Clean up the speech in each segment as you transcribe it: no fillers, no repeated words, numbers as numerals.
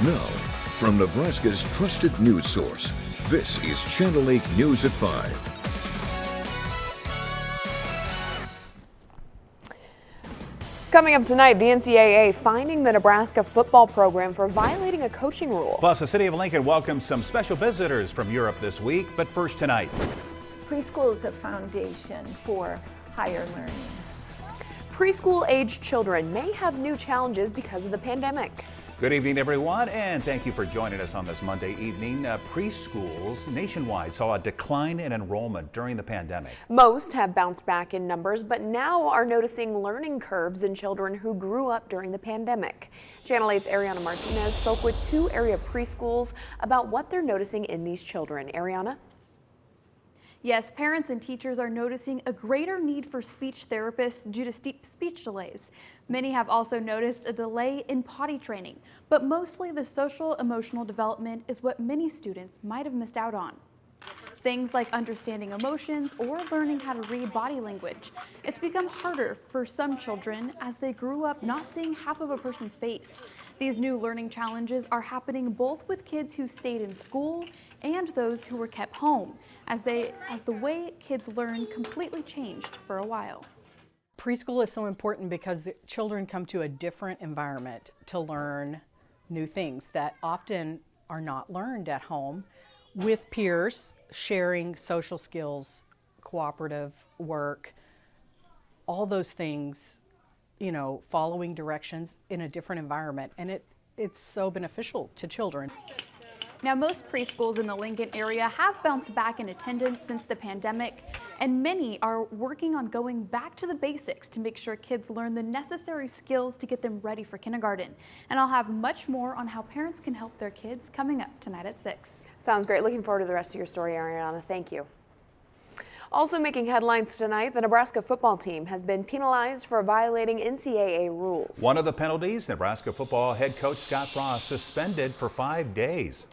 Now, from Nebraska's trusted news source, this is Channel 8 News at 5. Coming up tonight, the NCAA finding the Nebraska football program for violating a coaching rule. Plus, the city of Lincoln welcomes some special visitors from Europe this week. But first tonight. Preschool is a foundation for higher learning. Preschool-aged children may have new challenges because of the pandemic. Good evening, everyone, and thank you for joining us on this Monday evening. Preschools nationwide saw a decline in enrollment during the pandemic. Most have bounced back in numbers, but now are noticing learning curves in children who grew up during the pandemic. Channel 8's Ariana Martinez spoke with 2 area preschools about what they're noticing in these children. Ariana? Yes, parents and teachers are noticing a greater need for speech therapists due to steep speech delays. Many have also noticed a delay in potty training, but mostly the social emotional development is what many students might have missed out on. Things like understanding emotions or learning how to read body language. It's become harder for some children as they grew up not seeing half of a person's face. These new learning challenges are happening both with kids who stayed in school and those who were kept home, as the way kids learn completely changed for a while. Preschool is so important because the children come to a different environment to learn new things that often are not learned at home with peers, sharing social skills, cooperative work, all those things, you know, following directions in a different environment. And it's so beneficial to children. Now, most preschools in the Lincoln area have bounced back in attendance since the pandemic, and many are working on going back to the basics to make sure kids learn the necessary skills to get them ready for kindergarten. And I'll have much more on how parents can help their kids coming up tonight at 6. Sounds great. Looking forward to the rest of your story, Ariana. Thank you. Also making headlines tonight, the Nebraska football team has been penalized for violating NCAA rules. One of the penalties, Nebraska football head coach Scott Frost suspended for 5 days.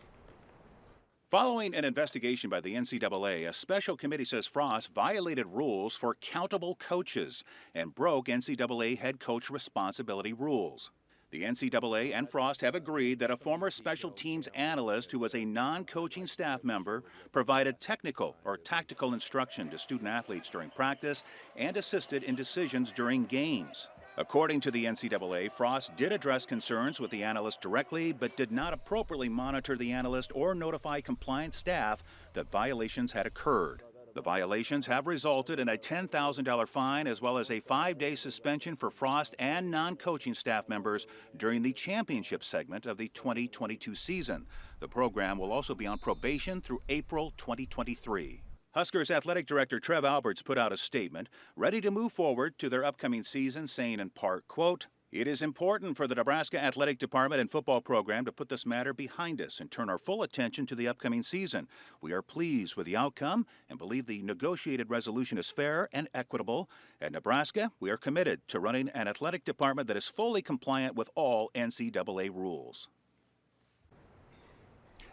Following an investigation by the NCAA, a special committee says Frost violated rules for countable coaches and broke NCAA head coach responsibility rules. The NCAA and Frost have agreed that a former special teams analyst who was a non-coaching staff member provided technical or tactical instruction to student athletes during practice and assisted in decisions during games. According to the NCAA, Frost did address concerns with the analyst directly, but did not appropriately monitor the analyst or notify compliance staff that violations had occurred. The violations have resulted in a $10,000 fine as well as a 5-day suspension for Frost and non-coaching staff members during the championship segment of the 2022 season. The program will also be on probation through April 2023. Huskers Athletic Director Trev Alberts put out a statement ready to move forward to their upcoming season, saying in part, quote, "It is important for the Nebraska Athletic Department and football program to put this matter behind us and turn our full attention to the upcoming season. We are pleased with the outcome and believe the negotiated resolution is fair and equitable. At Nebraska, we are committed to running an athletic department that is fully compliant with all NCAA rules."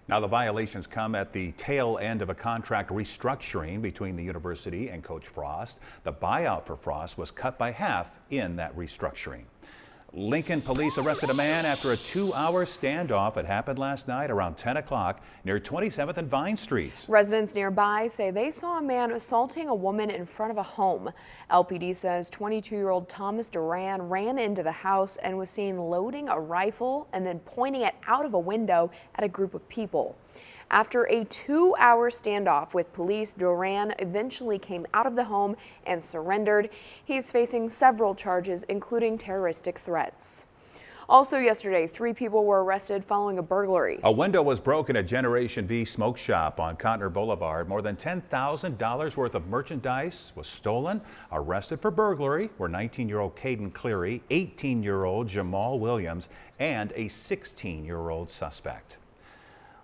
Now, the violations come at the tail end of a contract restructuring between the university and Coach Frost. The buyout for Frost was cut by half in that restructuring. Lincoln police arrested a man after a 2-hour standoff. It happened last night around 10 o'clock near 27th and Vine Streets. Residents nearby say they saw a man assaulting a woman in front of a home. LPD says 22-year-old Thomas Duran ran into the house and was seen loading a rifle and then pointing it out of a window at a group of people. After a 2-hour standoff with police, Duran eventually came out of the home and surrendered. He's facing several charges, including terroristic threats. Also yesterday, 3 people were arrested following a burglary. A window was broken at Generation V Smoke Shop on Cotner Boulevard. More than $10,000 worth of merchandise was stolen. Arrested for burglary were 19-year-old Caden Cleary, 18-year-old Jamal Williams, and a 16-year-old suspect.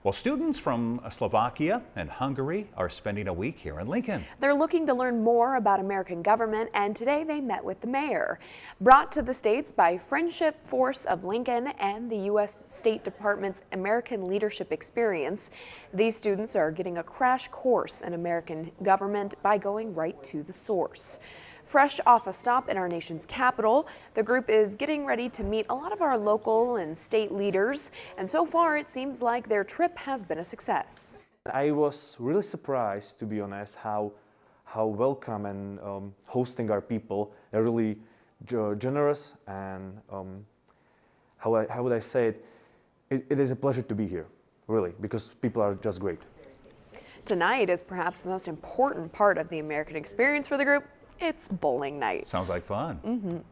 Well, students from Slovakia and Hungary are spending a week here in Lincoln. They're looking to learn more about American government, and today they met with the mayor. Brought to the States by Friendship Force of Lincoln and the U.S. State Department's American Leadership Experience, these students are getting a crash course in American government by going right to the source. Fresh off a stop in our nation's capital, the group is getting ready to meet a lot of our local and state leaders, and so far it seems like their trip has been a success. I was really surprised, to be honest, how welcome and hosting our people. They're really generous, and how would I say it? It is a pleasure to be here, really, because people are just great. Tonight is perhaps the most important part of the American experience for the group. It's bowling night. Sounds like fun.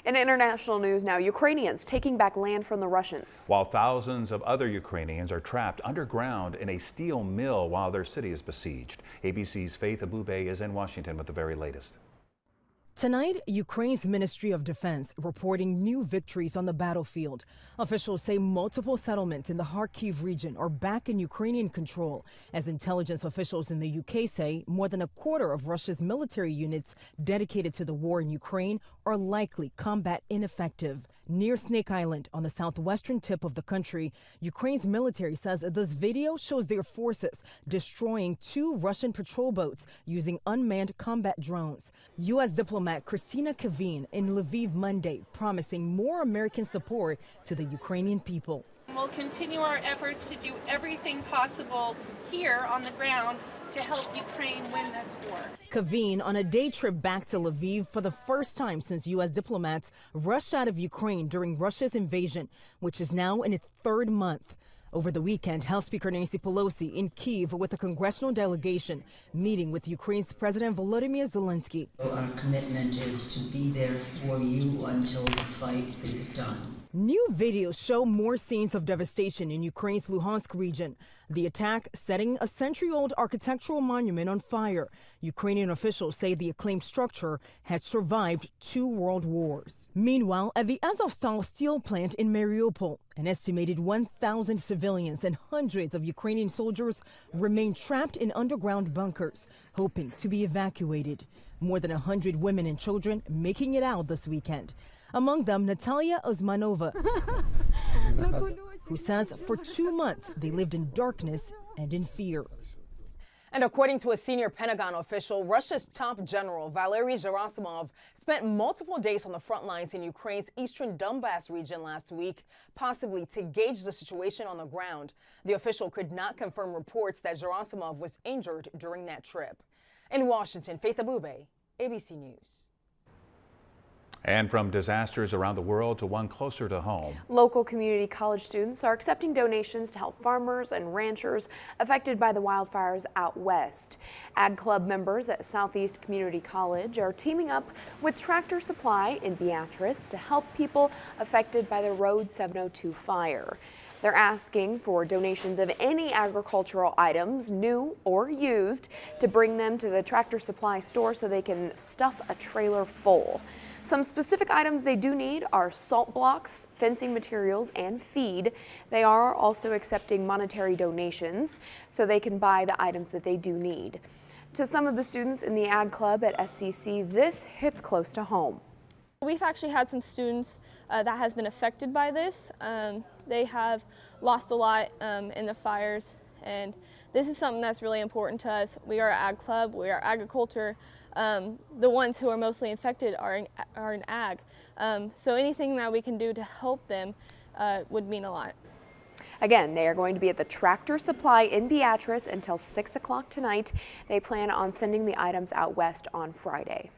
In international news now, Ukrainians taking back land from the Russians. While thousands of other Ukrainians are trapped underground in a steel mill while their city is besieged. ABC's Faith Abube is in Washington with the very latest. Tonight, Ukraine's Ministry of Defense reporting new victories on the battlefield. Officials say multiple settlements in the Kharkiv region are back in Ukrainian control, as intelligence officials in the UK say more than a quarter of Russia's military units dedicated to the war in Ukraine are likely combat ineffective. Near Snake Island, on the southwestern tip of the country, Ukraine's military says this video shows their forces destroying 2 Russian patrol boats using unmanned combat drones. U.S. diplomat Christina Kavin in Lviv Monday promising more American support to the Ukrainian people. We'll continue our efforts to do everything possible here on the ground to help Ukraine win this war. Kavin on a day trip back to Lviv for the first time since U.S. diplomats rushed out of Ukraine during Russia's invasion, which is now in its 3rd month. Over the weekend, House Speaker Nancy Pelosi in Kyiv with a congressional delegation meeting with Ukraine's President Volodymyr Zelensky. Our commitment is to be there for you until the fight is done. New videos show more scenes of devastation in Ukraine's Luhansk region. The attack setting a century-old architectural monument on fire. Ukrainian officials say the acclaimed structure had survived 2 world wars. Meanwhile, at the Azovstal steel plant in Mariupol, an estimated 1,000 civilians and hundreds of Ukrainian soldiers remain trapped in underground bunkers, hoping to be evacuated. More than 100 women and children making it out this weekend. Among them, Natalia Osmanova, who says for 2 months they lived in darkness and in fear. And according to a senior Pentagon official, Russia's top general, Valery Gerasimov, spent multiple days on the front lines in Ukraine's eastern Donbass region last week, possibly to gauge the situation on the ground. The official could not confirm reports that Gerasimov was injured during that trip. In Washington, Faith Abube, ABC News. And from disasters around the world to one closer to home. Local community college students are accepting donations to help farmers and ranchers affected by the wildfires out west. Ag Club members at Southeast Community College are teaming up with Tractor Supply in Beatrice to help people affected by the Road 702 fire. They're asking for donations of any agricultural items, new or used, to bring them to the Tractor Supply store so they can stuff a trailer full. Some specific items they do need are salt blocks, fencing materials, and feed. They are also accepting monetary donations so they can buy the items that they do need. To some of the students in the Ag Club at SCC, this hits close to home. We've actually had some students that has been affected by this. They have lost a lot in the fires, and this is something that's really important to us. We are an Ag Club, we are agriculture. The ones who are mostly infected are in ag. So anything that we can do to help them would mean a lot. Again, they are going to be at the Tractor Supply in Beatrice until 6 o'clock tonight. They plan on sending the items out west on Friday.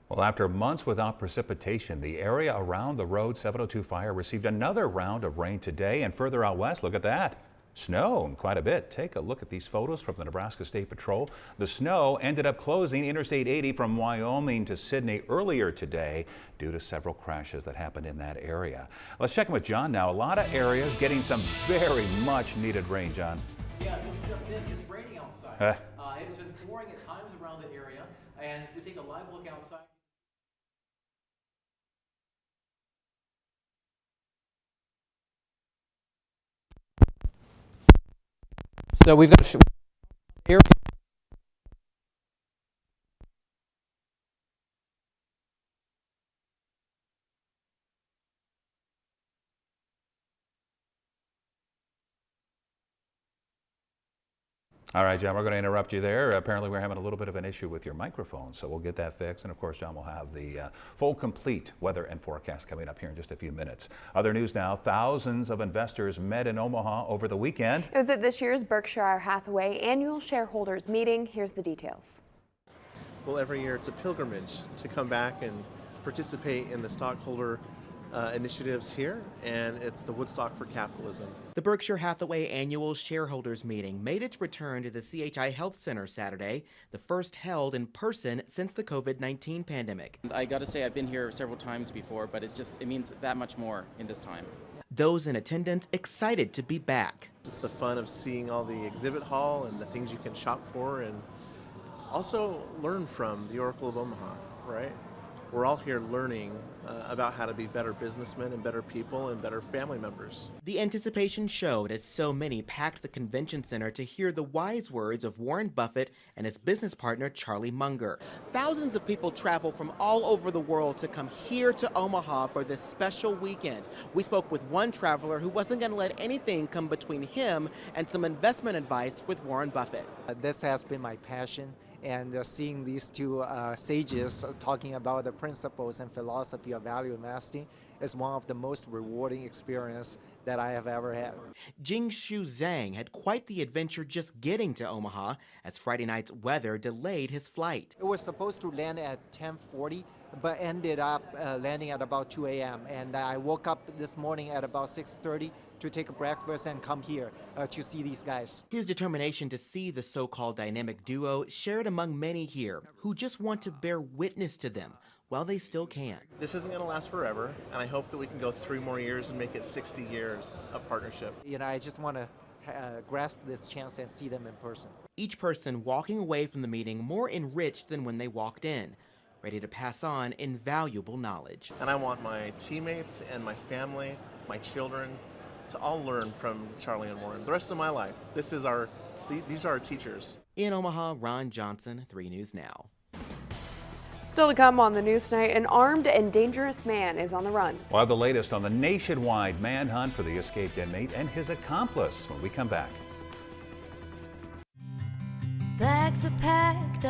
Well, after months without precipitation, the area around the Road 702 fire received another round of rain today, and further out west, look at that. Snow, quite a bit. Take a look at these photos from the Nebraska State Patrol. The snow ended up closing Interstate 80 from Wyoming to Sydney earlier today due to several crashes that happened in that area. Let's check in with John now. A lot of areas getting some very much needed rain, John. Yeah, this is just it. It's raining outside. It's been pouring at times around the area, and if we take a live look outside. So we've got area. All right, John, we're going to interrupt you there. Apparently, we're having a little bit of an issue with your microphone, so we'll get that fixed. And of course, John will have the full, complete weather and forecast coming up here in just a few minutes. Other news now, thousands of investors met in Omaha over the weekend. It was at this year's Berkshire Hathaway annual shareholders meeting. Here's the details. Well, every year it's a pilgrimage to come back and participate in the stockholder initiatives here, and it's the Woodstock for Capitalism. The Berkshire Hathaway annual shareholders meeting made its return to the CHI Health Center Saturday, the first held in person since the COVID-19 pandemic. I got to say, I've been here several times before, but it means that much more in this time. Those in attendance excited to be back. Just the fun of seeing all the exhibit hall and the things you can shop for, and also learn from the Oracle of Omaha, right? We're all here learning about how to be better businessmen and better people and better family members. The anticipation showed as so many packed the convention center to hear the wise words of Warren Buffett and his business partner Charlie Munger. Thousands of people travel from all over the world to come here to Omaha for this special weekend. We spoke with one traveler who wasn't going to let anything come between him and some investment advice with Warren Buffett. This has been my passion. And seeing these two sages talking about the principles and philosophy of value investing is one of the most rewarding experiences that I have ever had. Jingshu Zhang had quite the adventure just getting to Omaha as Friday night's weather delayed his flight. It was supposed to land at 10:40, but ended up landing at about 2 a.m. And I woke up this morning at about 6:30 to take a breakfast and come here to see these guys. His determination to see the so-called dynamic duo shared among many here who just want to bear witness to them while they still can. This isn't going to last forever, and I hope that we can go 3 more years and make it 60 years of partnership. You know, I just want to grasp this chance and see them in person. Each person walking away from the meeting more enriched than when they walked in, ready to pass on invaluable knowledge. And I want my teammates and my family, my children, to all learn from Charlie and Warren the rest of my life. These are our teachers. In Omaha, Ron Johnson, 3 News Now. Still to come on the news tonight, an armed and dangerous man is on the run. We'll have the latest on the nationwide manhunt for the escaped inmate and his accomplice when we come back. Bags are packed.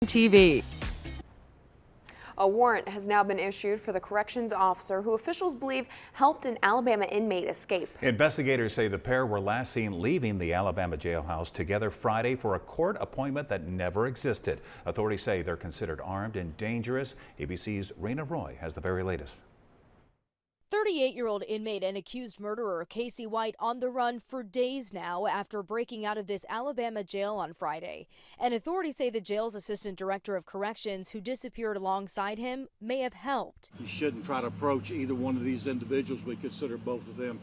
TV. A warrant has now been issued for the corrections officer who officials believe helped an Alabama inmate escape. Investigators say the pair were last seen leaving the Alabama jailhouse together Friday for a court appointment that never existed. Authorities say they're considered armed and dangerous. ABC's Raina Roy has the very latest. 38-year-old inmate and accused murderer Casey White on the run for days now after breaking out of this Alabama jail on Friday. And authorities say the jail's assistant director of corrections, who disappeared alongside him, may have helped. You shouldn't try to approach either one of these individuals. We consider both of them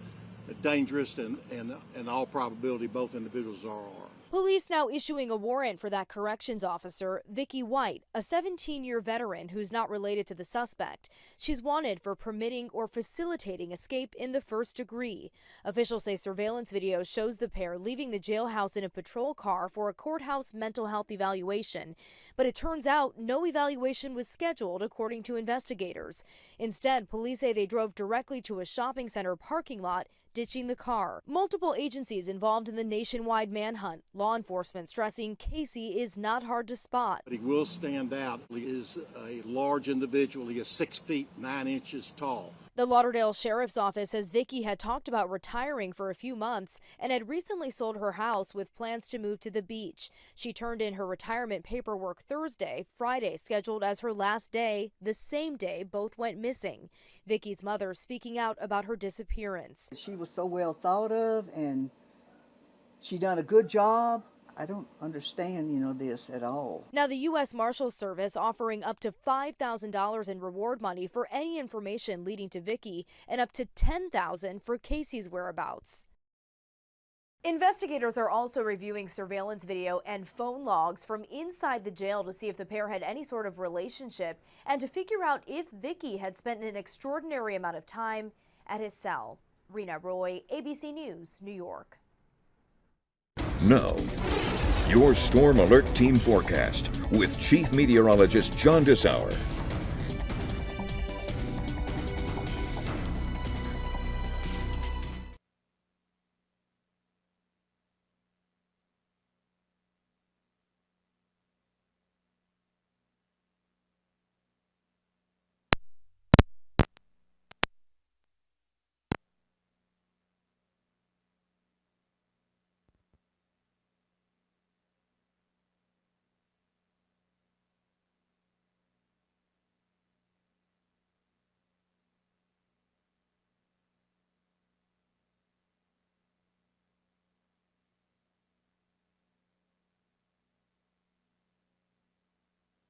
dangerous, and in all probability both individuals are armed. Police now issuing a warrant for that corrections officer, Vicki White, a 17-year veteran who's not related to the suspect. She's wanted for permitting or facilitating escape in the first degree. Officials say surveillance video shows the pair leaving the jailhouse in a patrol car for a courthouse mental health evaluation. But it turns out no evaluation was scheduled, according to investigators. Instead, police say they drove directly to a shopping center parking lot, ditching the car. Multiple agencies involved in the nationwide manhunt. Law enforcement stressing Casey is not hard to spot. But he will stand out. He is a large individual. He is 6 feet 9 inches tall. The Lauderdale Sheriff's Office says Vicki had talked about retiring for a few months and had recently sold her house with plans to move to the beach. She turned in her retirement paperwork Thursday, Friday scheduled as her last day, the same day both went missing. Vicki's mother speaking out about her disappearance. She was so well thought of and she done a good job. I don't understand, this at all. Now, the U.S. Marshals Service offering up to $5,000 in reward money for any information leading to Vicki and up to $10,000 for Casey's whereabouts. Investigators are also reviewing surveillance video and phone logs from inside the jail to see if the pair had any sort of relationship and to figure out if Vicki had spent an extraordinary amount of time at his cell. Raina Roy, ABC News, New York. Now, your Storm Alert Team forecast with Chief Meteorologist John Dessauer.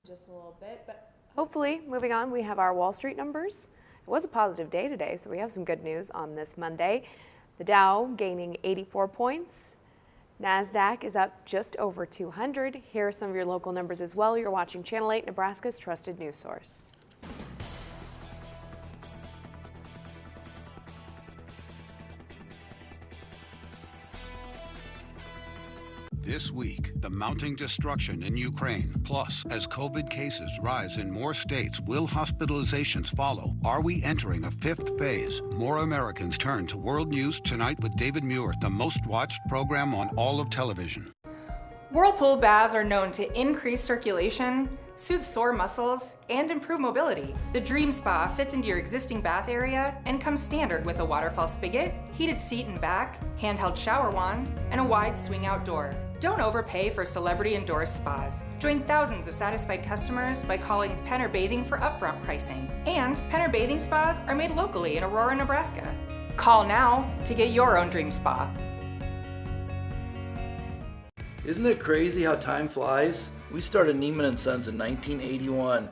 Just a little bit, but hopefully moving on, we have our Wall Street numbers. It was a positive day today, so we have some good news on this Monday. The Dow gaining 84 points. NASDAQ is up just over 200. Here are some of your local numbers as well. You're watching Channel 8, Nebraska's trusted news source. This week, the mounting destruction in Ukraine. Plus, as COVID cases rise in more states, will hospitalizations follow? Are we entering a fifth phase? More Americans turn to World News Tonight with David Muir, the most watched program on all of television. Whirlpool baths are known to increase circulation, soothe sore muscles, and improve mobility. The Dream Spa fits into your existing bath area and comes standard with a waterfall spigot, heated seat and back, handheld shower wand, and a wide swing outdoor. Don't overpay for celebrity-endorsed spas. Join thousands of satisfied customers by calling Penner Bathing for upfront pricing. And Penner Bathing Spas are made locally in Aurora, Nebraska. Call now to get your own dream spa. Isn't it crazy how time flies? We started Neiman & Sons in 1981.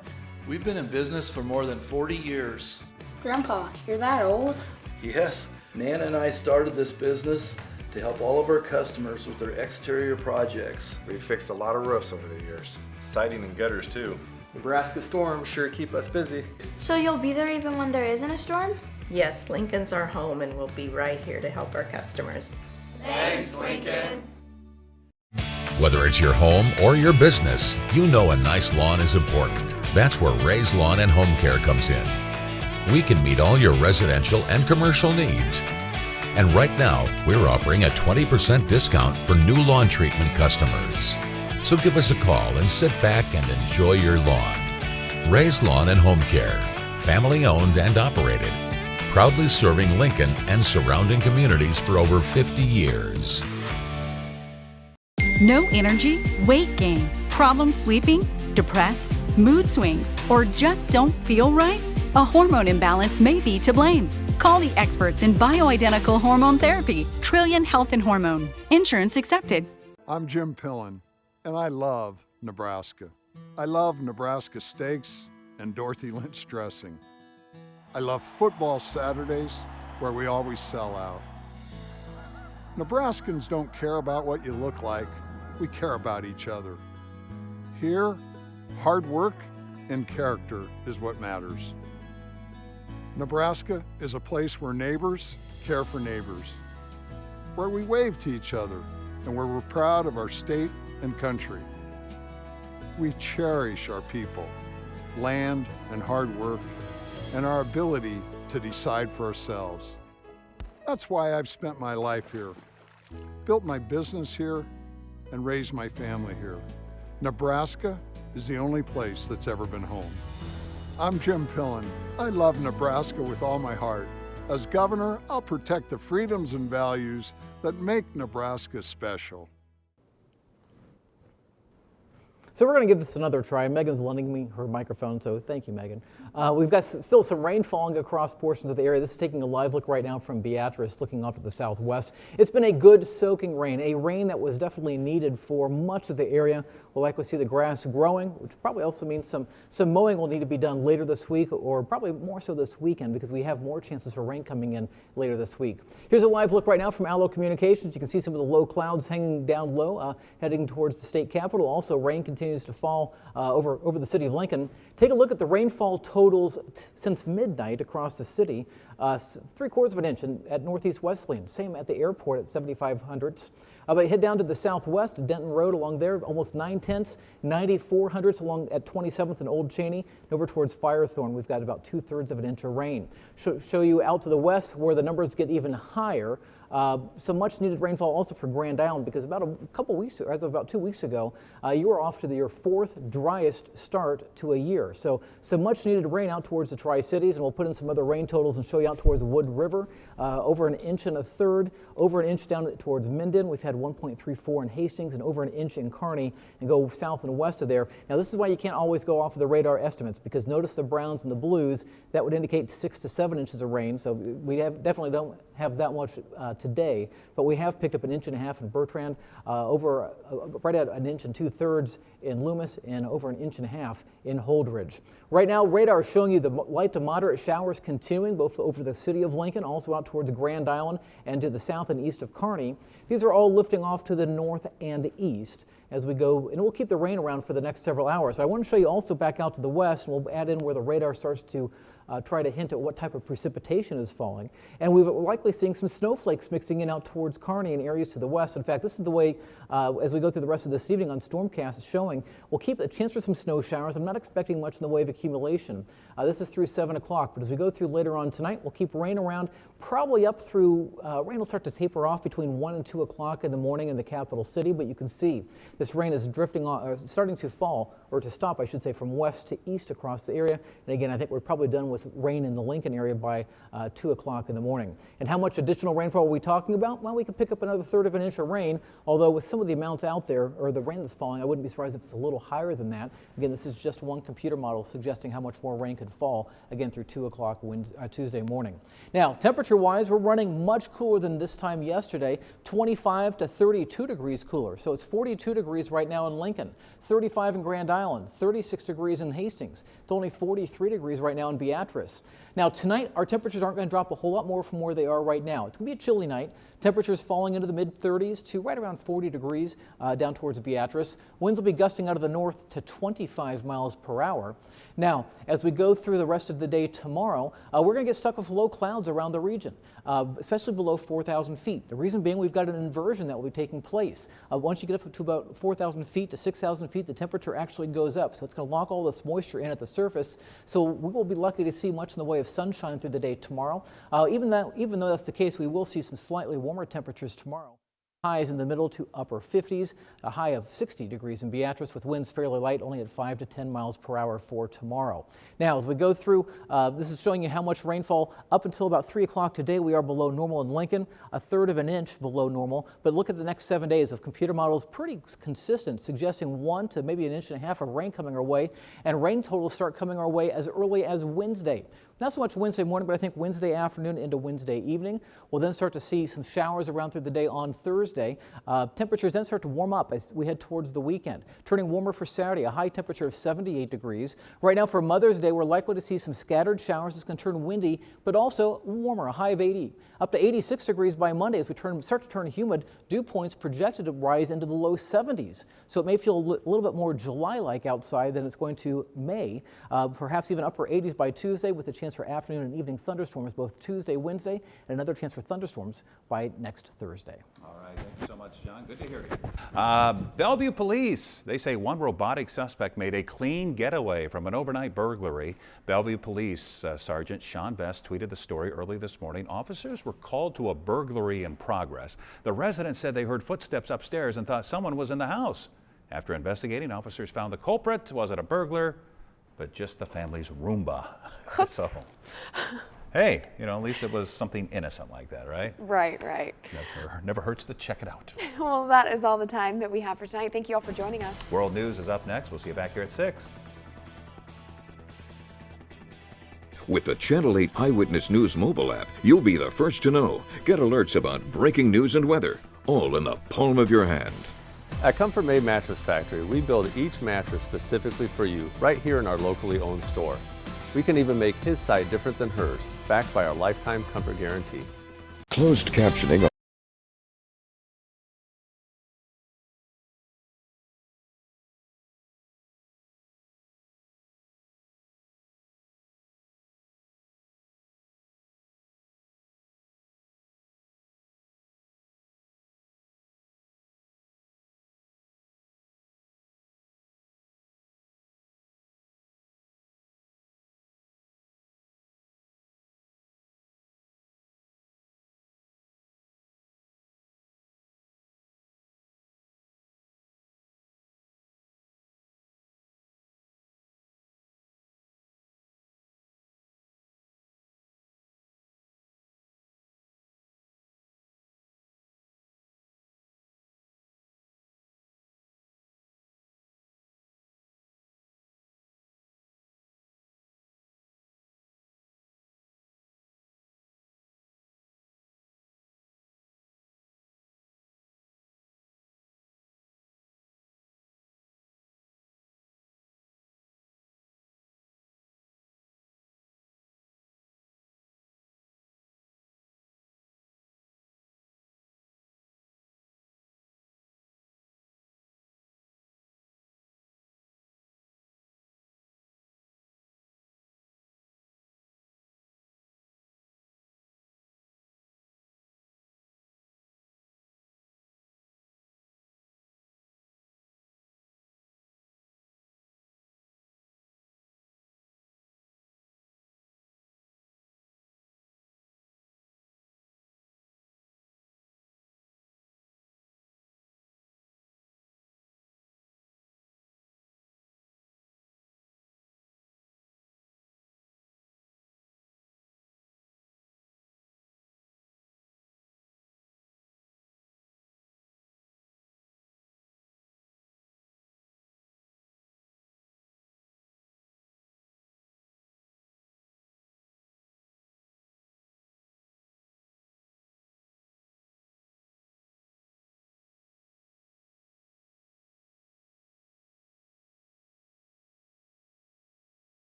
We've been in business for more than 40 years. Grandpa, you're that old? Yes, Nana and I started this business to help all of our customers with their exterior projects. We've fixed a lot of roofs over the years. Siding and gutters too. Nebraska storms sure keep us busy. So you'll be there even when there isn't a storm? Yes, Lincoln's our home and we'll be right here to help our customers. Thanks, Lincoln. Whether it's your home or your business, you know a nice lawn is important. That's where Ray's Lawn and Home Care comes in. We can meet all your residential and commercial needs. And right now, we're offering a 20% discount for new lawn treatment customers. So give us a call and sit back and enjoy your lawn. Ray's Lawn and Home Care, family owned and operated, proudly serving Lincoln and surrounding communities for over 50 years. No energy, weight gain, problems sleeping, depressed, mood swings, or just don't feel right? A hormone imbalance may be to blame. Call the experts in bioidentical hormone therapy, Trillion Health and Hormone. Insurance accepted. I'm Jim Pillen, and I love Nebraska. I love Nebraska steaks and Dorothy Lynch dressing. I love football Saturdays where we always sell out. Nebraskans don't care about what you look like, we care about each other. Here, hard work and character is what matters. Nebraska is a place where neighbors care for neighbors, where we wave to each other, and where we're proud of our state and country. We cherish our people, land and hard work, and our ability to decide for ourselves. That's why I've spent my life here, built my business here, and raised my family here. Nebraska is the only place that's ever been home. I'm Jim Pillen. I love Nebraska with all my heart. As governor, I'll protect the freedoms and values that make Nebraska special. So we're going to give this another try. Megan's lending me her microphone, so thank you, Megan. We've got still some rain falling across portions of the area. This is taking a live look right now from Beatrice, looking off to the southwest. It's been a good soaking rain, a rain that was definitely needed for much of the area. We'll likely see the grass growing, which probably also means some mowing will need to be done later this week, or probably more so this weekend, because we have more chances for rain coming in later this week. Here's a live look right now from Allo Communications. You can see some of the low clouds hanging down low, heading towards the state capitol. Also, rain continues to fall over the city of Lincoln. Take a look at the rainfall totals since midnight across the city. 3/4 of an inch at Northeast Wesleyan. Same at the airport at 7,500ths. But head down to the southwest, Denton Road along there, almost 9/10, 9,400ths along at 27th and Old Cheney. And over towards Firethorn, we've got about 2/3 of an inch of rain. Show you out to the west where the numbers get even higher. Some much needed rainfall also for Grand Island, because about a couple weeks, as of about 2 weeks ago, you were off to your 4th driest start to a year. So some much needed rain out towards the Tri-Cities, and we'll put in some other rain totals and show you out towards Wood River, over 1 1/3 inches, over 1 inch down towards Minden. We've had 1.34 in Hastings and over 1 inch in Kearney, and go south and west of there. Now this is why you can't always go off of the radar estimates, because notice the browns and the blues, that would indicate 6 to 7 inches of rain. So we definitely don't have that much today, but we have picked up 1.5 inches in Bertrand, right at 1 2/3 inches in Loomis, and over 1.5 inches in Holdridge. Right now, radar is showing you the light to moderate showers continuing both over the city of Lincoln, also out towards Grand Island and to the south and east of Kearney. These are all lifting off to the north and east as we go, and we'll keep the rain around for the next several hours. But I want to show you also back out to the west, and we'll add in where the radar starts to try to hint at what type of precipitation is falling. And we're likely seeing some snowflakes mixing in out towards Kearney and areas to the west. In fact, this is the way, as we go through the rest of this evening on Stormcast, it's showing we'll keep a chance for some snow showers. I'm not expecting much in the way of accumulation. This is through 7 o'clock, but as we go through later on tonight, we'll keep rain around, probably up through, rain will start to taper off between 1 and 2 o'clock in the morning in the capital city, but you can see this rain is drifting on, starting to fall, or to stop, I should say, from west to east across the area. And again, I think we're probably done with rain in the Lincoln area by 2 o'clock in the morning. And how much additional rainfall are we talking about? Well, we could pick up another 1/3 of an inch of rain, although with some of the amounts out there, or the rain that's falling, I wouldn't be surprised if it's a little higher than that. Again, this is just one computer model suggesting how much more rain could fall, again, through 2 o'clock Tuesday morning. Now, temperature-wise, we're running much cooler than this time yesterday, 25 to 32 degrees cooler. So it's 42 degrees right now in Lincoln, 35 in Grand Island, 36 degrees in Hastings. It's only 43 degrees right now in Beatrice. Now tonight, our temperatures aren't going to drop a whole lot more from where they are right now. It's going to be a chilly night. Temperatures falling into the mid-30s to right around 40 degrees down towards Beatrice. Winds will be gusting out of the north to 25 miles per hour. Now, as we go through the rest of the day tomorrow, we're going to get stuck with low clouds around the region, especially below 4,000 feet. The reason being, we've got an inversion that will be taking place. Once you get up to about 4,000 feet to 6,000 feet, the temperature actually goes up. So it's going to lock all this moisture in at the surface. So we will be lucky to see much in the way of sunshine through the day tomorrow. Even though that's the case, we will see some slightly warmer temperatures tomorrow. Highs in the middle to upper 50s, a high of 60 degrees in Beatrice with winds fairly light, only at 5 to 10 miles per hour for tomorrow. Now, as we go through, this is showing you how much rainfall up until about 3 o'clock today. We are below normal in Lincoln, a third of an inch below normal. But look at the next 7 days of computer models, pretty consistent, suggesting 1 to maybe 1.5 inches of rain coming our way. And rain totals start coming our way as early as Wednesday. Not so much Wednesday morning, but I think Wednesday afternoon into Wednesday evening. We'll then start to see some showers around through the day on Thursday. Temperatures then start to warm up as we head towards the weekend. Turning warmer for Saturday, a high temperature of 78 degrees. Right now for Mother's Day, we're likely to see some scattered showers. It's going to turn windy, but also warmer, a high of 80. Up to 86 degrees by Monday as we start to turn humid. Dew points projected to rise into the low 70s. So it may feel a little bit more July-like outside than it's going to May. Perhaps even upper 80s by Tuesday with a chance for afternoon and evening thunderstorms both Tuesday, Wednesday, and another chance for thunderstorms by next Thursday. All right, thank you so much, John. Good to hear you. Bellevue police, they say one robotic suspect made a clean getaway from an overnight burglary. Bellevue Police Sergeant Sean Vest tweeted the story early this morning. Officers were called to a burglary in progress. The residents said they heard footsteps upstairs and thought someone was in the house. After investigating, officers found the culprit wasn't a burglar, but just the family's Roomba. So, hey, you know, at least it was something innocent like that, right? Right. Never hurts to check it out. Well, that is all the time that we have for tonight. Thank you all for joining us. World News is up next. We'll see you back here at 6. With the Channel 8 Eyewitness News mobile app, you'll be the first to know. Get alerts about breaking news and weather, all in the palm of your hand. At Comfort Made Mattress Factory, we build each mattress specifically for you right here in our locally owned store. We can even make his side different than hers, backed by our lifetime comfort guarantee. Closed captioning